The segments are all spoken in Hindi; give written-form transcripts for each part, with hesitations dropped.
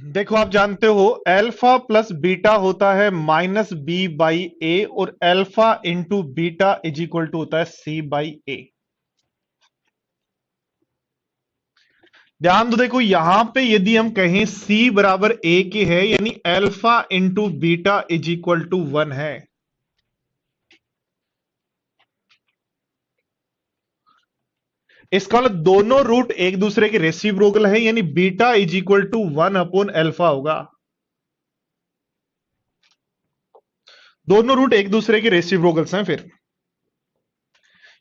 देखो आप जानते हो अल्फा प्लस बीटा होता है माइनस बी बाई ए और alpha into beta is equal to होता है सी बाई ए। ध्यान दो, देखो यहां पे यदि हम कहें c बराबर a के है यानी alpha into beta is equal to 1 है। इसका मतलब दोनों रूट एक दूसरे के रेसिप्रोकल है यानी beta is equal to 1 upon alpha होगा। दोनों रूट एक दूसरे के रेसिप्रोकल्स हैं। फिर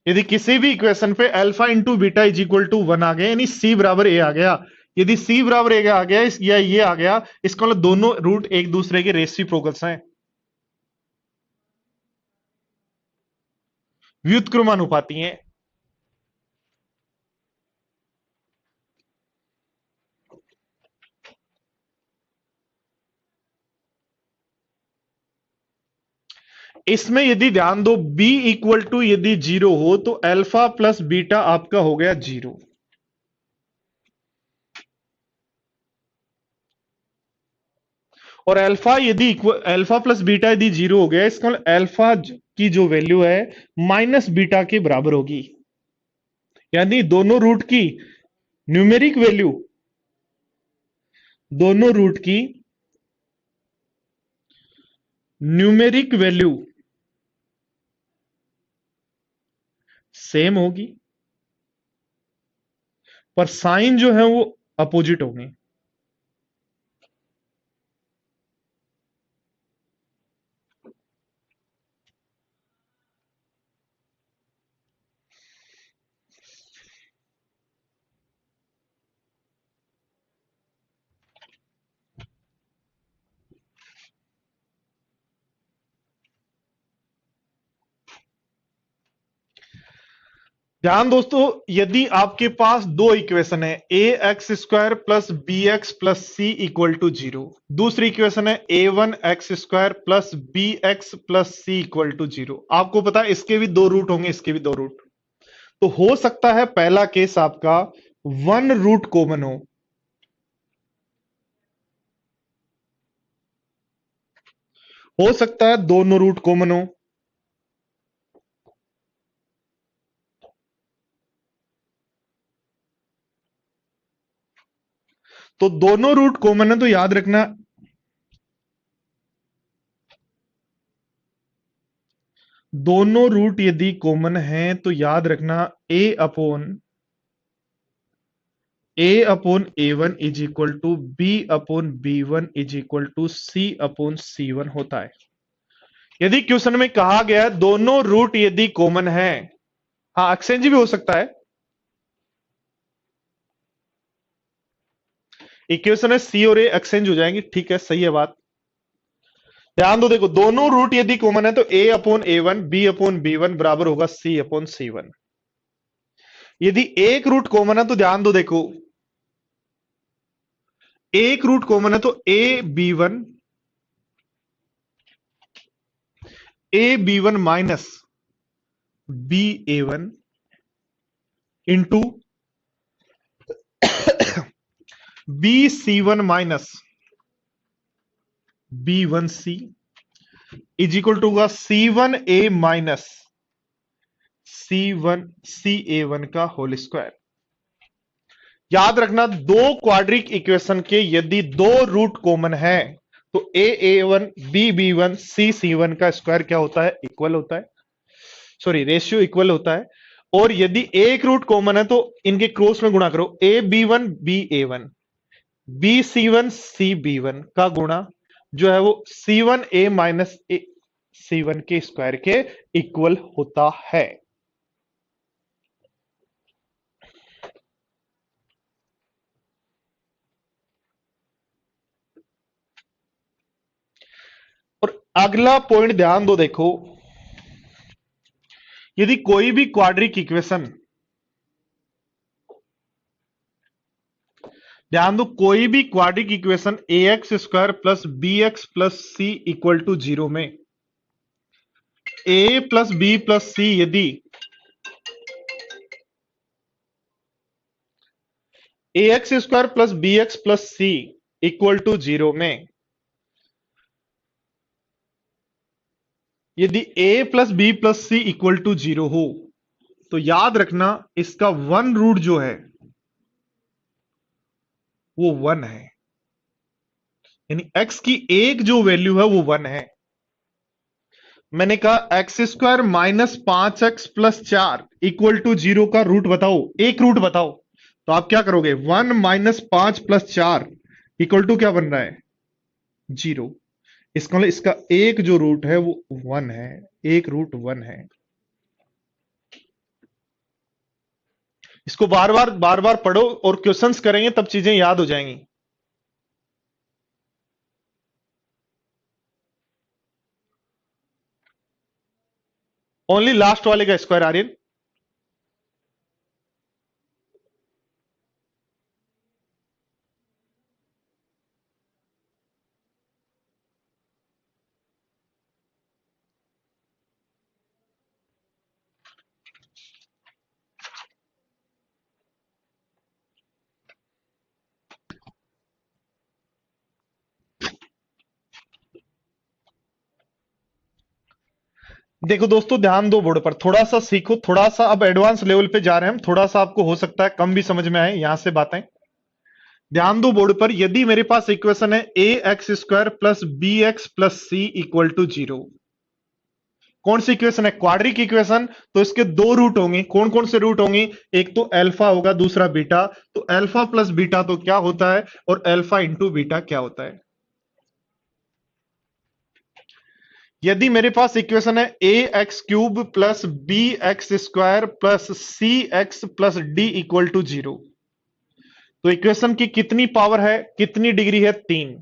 यदि किसी भी इक्वेशन पे alpha into beta is equal to 1 आ गया यानी c बराबर a आ गया, यदि c बराबर a आ गया या ये आ गया, इसका मतलब दोनों रूट एक दूसरे के रेसिप्रोकल्स हैं, व्युत्क्रमानुपाती हैं। इसमें यदि ध्यान दो b इक्वल टू यदि 0 हो तो अल्फा प्लस बीटा आपका हो गया 0, और अल्फा प्लस बीटा यदि 0 हो गया इसका मतलब अल्फा की जो वैल्यू है माइनस बीटा के बराबर होगी, यानी न्यूमेरिक वैल्यू दोनों रूट की न्यूमेरिक वैल्यू सेम होगी पर साइन जो है वो अपोजिट होंगे। ध्यान दोस्तों, यदि आपके पास दो इक्वेशन है ए x square plus B x plus C equal to 0, दूसरी इक्वेशन है A one X square plus B x plus C equal to 0, आपको पता है इसके भी दो रूट होंगे, इसके भी दो रूट, तो हो सकता है पहला केस आपका वन रूट कॉमन हो सकता है दोनों रूट कॉमन हो, तो दोनों रूट कॉमन है तो याद रखना दोनों रूट यदि कॉमन है तो याद रखना a one is equal to b upon B one is equal to c upon c one होता है। यदि क्वेश्चन में कहा गया दोनों रूट यदि कॉमन है, हाँ एक्सचेंज भी हो सकता है, इक्वेशन है सी और ए एक्सचेंज हो जाएंगे, ठीक है सही है बात। ध्यान दो, देखो दोनों रूट यदि कॉमन है तो A upon A one B upon B one बराबर होगा सी अपॉन सी वन। यदि एक रूट कॉमन है तो ध्यान दो, देखो एक रूट कॉमन है तो a b one minus b a one into b c one minus b one c is equal to होगा c one a minus c a one का होल स्क्वायर। याद रखना दो क्वाड्रिक इक्वेशन के यदि दो रूट कॉमन है तो ए वन बी वन सी वन का स्क्वायर क्या होता है, इक्वल होता है, सॉरी रेशियो इक्वल होता है। और यदि एक रूट कॉमन है तो इनके क्रॉस में गुणा करो, b a one b c b one का गुणा जो है वो c one a minus c one के स्क्वायर के इक्वल होता है। और अगला पॉइंट ध्यान दो, देखो यदि कोई भी क्वाड्रिक इक्वेशन, ध्यान दो कोई भी quadric equation a x square plus B x plus C equal to 0 में a plus b plus c यदि a x square plus B x plus C equal to zero में यदि a plus b plus C equal to zero हो तो याद रखना इसका वन रूट जो है वो वन है, यानी x की एक जो वैल्यू है वो वन है। मैंने कहा x square minus 5x plus 4 equal to zero का रूट बताओ, एक रूट बताओ। तो आप क्या करोगे, 1 - 5 प्लस 4 इक्वल टू क्या बन रहा है, जीरो। इसका मतलब इसका एक जो रूट है वो वन है, एक रूट वन है। इसको बार बार पढ़ो और क्वेश्चंस करेंगे तब चीजें याद हो जाएंगी। ओनली लास्ट वाले का स्क्वायर आर्यन। देखो दोस्तों, ध्यान दो बोर्ड पर, थोड़ा सा सीखो, थोड़ा सा अब एडवांस लेवल पे जा रहे हैं हम, थोड़ा सा आपको हो सकता है कम भी समझ में आए यहां से बातें। ध्यान दो बोर्ड पर, यदि मेरे पास इक्वेशन है ए x square plus B x plus C equal to zero, कौन सी इक्वेशन है, क्वाड्रिक इक्वेशन। तो इसके दो रूट होंगे, कौन कौन से रूट होंगे, एक तो अल्फा होगा, दूसरा बीटा। तो अल्फा प्लस बीटा तो क्या होता है, और अल्फा इंटू बीटा क्या होता है। यदि मेरे पास इक्वेशन है ए x cube plus B x square plus c x plus d equal to zero, तो इक्वेशन की कितनी पावर है, कितनी डिग्री है, तीन।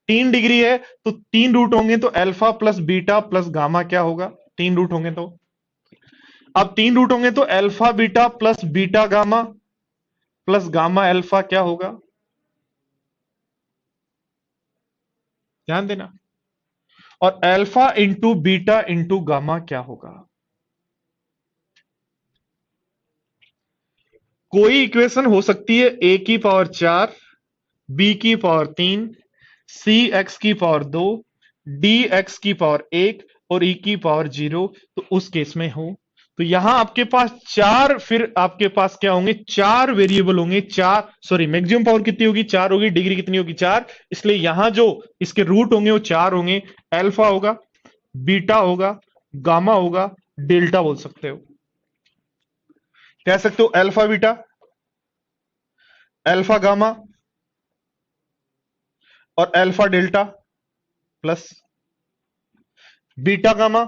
3 डिग्री है तो तीन रूट होंगे, तो alpha plus beta plus gamma क्या होगा, तीन रूट होंगे तो। अब तीन रूट होंगे तो alpha beta plus beta gamma plus gamma alpha क्या होगा, ध्यान देना। और alpha into beta into gamma क्या होगा। कोई इक्वेशन हो सकती है ए की पावर 4, बी की पावर 3, सी एक्स की पावर 2, डी एक्स की पावर 1 और ई की पावर 0। तो उस केस में हो तो यहां आपके पास चार, फिर आपके पास क्या होंगे, चार वेरिएबल होंगे, चार, सॉरी मैक्सिमम पावर कितनी होगी, चार होगी, डिग्री कितनी होगी, चार। इसलिए यहां जो इसके रूट होंगे वो चार होंगे। अल्फा होगा, बीटा होगा, गामा होगा, डेल्टा बोल सकते हो। कह सकते हो अल्फा बीटा, अल्फा गामा और alpha delta plus beta gamma,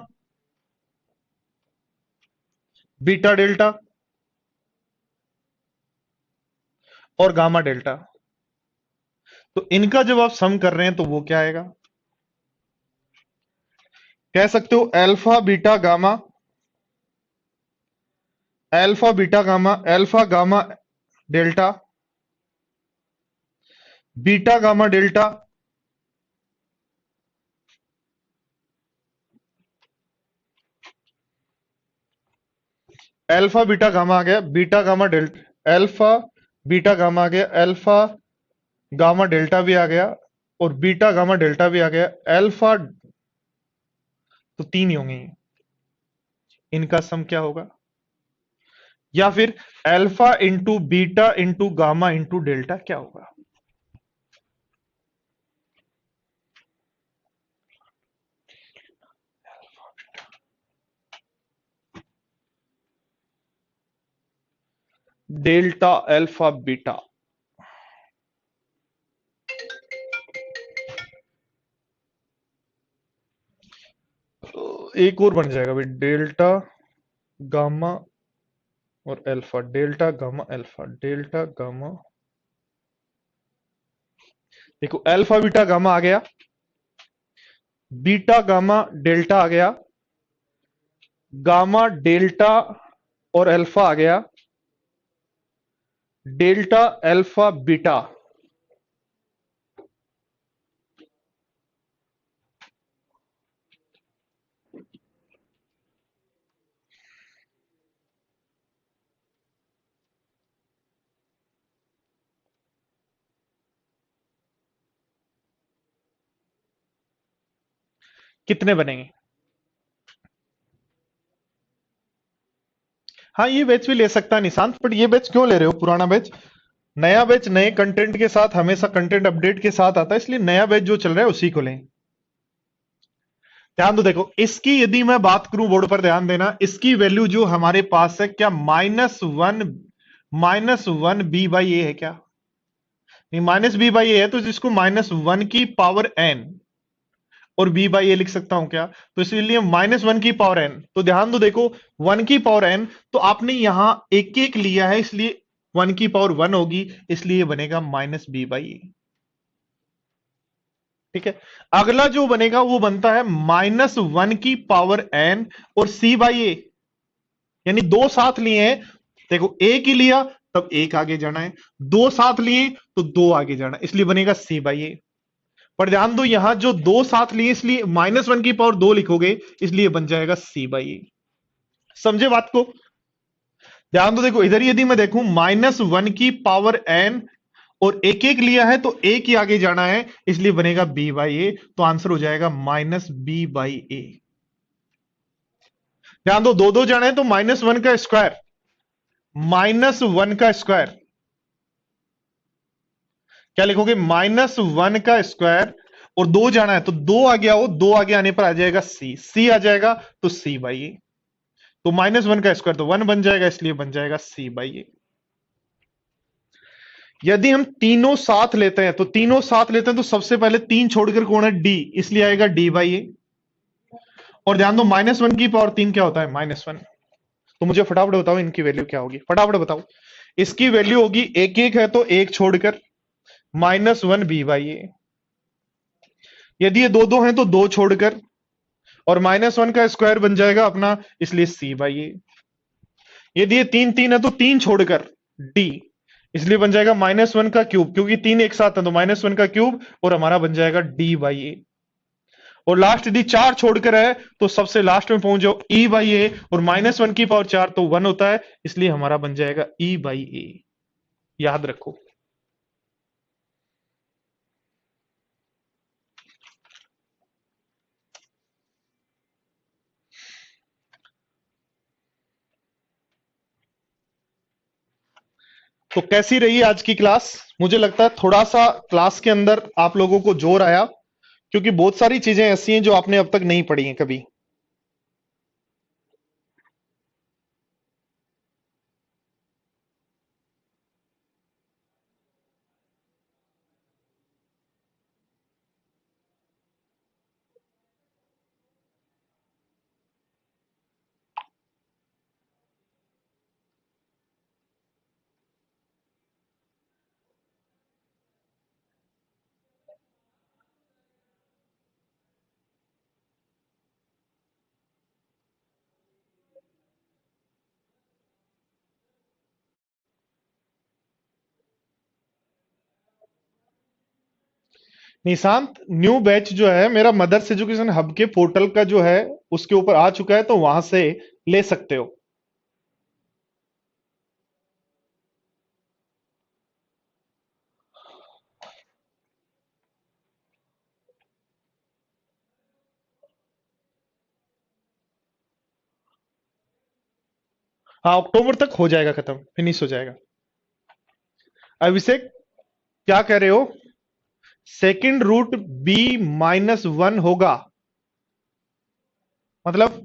beta delta और गामा डेल्टा। तो इनका जब आप सम कर रहे हैं तो वो क्या आएगा, कह सकते हो alpha beta gamma, alpha beta gamma, alpha gamma delta, beta gamma delta, alpha beta gamma आ गया, beta gamma delta, alpha beta gamma आ गया, अल्फा गामा डेल्टा भी आ गया और बीटा गामा डेल्टा भी आ गया, अल्फा। तो तीन ही होंगे, इनका सम क्या होगा, या फिर alpha into beta into gamma into delta क्या होगा। डेल्टा अल्फा बीटा, एक और बन जाएगा भाई, डेल्टा गामा और alpha, delta gamma alpha, delta gamma. देखो अल्फा बीटा गामा आ गया, बीटा गामा डेल्टा आ गया, गामा डेल्टा और अल्फा आ गया, डेल्टा अल्फा बीटा। कितने बनेंगे? हाँ, ये बैच भी ले सकता है निशांत, बट ये बैच क्यों ले रहे हो? पुराना बैच, नया बैच नए कंटेंट के साथ, हमेशा कंटेंट अपडेट के साथ आता है, इसलिए नया बैच जो चल रहा है उसी को लें। ध्यान दो, देखो इसकी यदि मैं बात करूं, बोर्ड पर ध्यान देना, इसकी वैल्यू जो हमारे पास है क्या माइनस वन बी बाई ए है क्या? नहीं, माइनस बी बाई ए है, तो जिसको -1 की पावर n और बी बाई ए लिख सकता हूं क्या? तो इसलिए -1 की पावर n, तो ध्यान दो, देखो 1 की पावर n, तो आपने यहां एक एक लिया है, इसलिए 1 की पावर 1 होगी, इसलिए ये बनेगा -b/a। ठीक है, अगला जो बनेगा वो बनता है -1 की पावर n और c/a, यानी दो साथ लिए हैं, देखो एक ही लिया तब एक आगे जाना है, दो साथ लिए तो दो आगे जाना है, इसलिए बनेगा c/a। पर ध्यान दो, यहां जो दो साथ लिए इसलिए -1 की पावर 2 लिखोगे, इसलिए बन जाएगा c/a। समझे बात को? ध्यान दो, देखो इधर यदि मैं देखूं -1 की पावर n और एक एक लिया है तो एक ही आगे जाना है, इसलिए बनेगा b/a, तो आंसर हो जाएगा -b/a। ध्यान दो, दो दो जाना है तो -1 का स्क्वायर, -1 का स्क्वायर क्या लिखोगे? -1 का स्क्वायर, और दो जाना है तो दो आ गया, हो दो आगे आने पर आ जाएगा सी आ जाएगा, तो c/a। तो -1 का स्क्वायर तो 1 बन जाएगा, इसलिए बन जाएगा c/a। यदि हम तीनों साथ लेते हैं, तो तीनों साथ लेते हैं तो सबसे पहले तीन छोड़कर कौन है? d, इसलिए आएगा d/a। और ध्यान दो, -1 की पावर 3 क्या होता है? -1। तो मुझे फटाफट बताओ इनकी वैल्यू क्या होगी, फटाफट बताओ। इसकी वैल्यू होगी, एक एक है तो एक छोड़कर -1 b/a, यदि ये दो दो हैं तो दो छोड़कर, और -1 का स्क्वायर बन जाएगा अपना, इसलिए c/a। यदि ये तीन तीन है तो तीन छोड़कर d, इसलिए बन जाएगा -1 का क्यूब, क्योंकि तीन एक साथ है तो -1 का क्यूब, और हमारा बन जाएगा d/a। और लास्ट यदि चार छोड़कर है तो सबसे लास्ट में पहुंच जाओ e/a, और -1 की पावर 4 तो 1 होता है, इसलिए हमारा बन जाएगा e/a। याद रखो। तो कैसी रही आज की क्लास? मुझे लगता है थोड़ा सा क्लास के अंदर आप लोगों को जोर आया, क्योंकि बहुत सारी चीजें ऐसी हैं जो आपने अब तक नहीं पढ़ी हैं कभी। निशांत, न्यू बैच जो है मेरा मदर्स एजुकेशन हब के पोर्टल का जो है उसके ऊपर आ चुका है, तो वहां से ले सकते हो। हाँ, अक्टूबर तक हो जाएगा, खत्म, फिनिश हो जाएगा। अभिषेक, क्या कह रहे हो? सेकंड रूट b-1 होगा, मतलब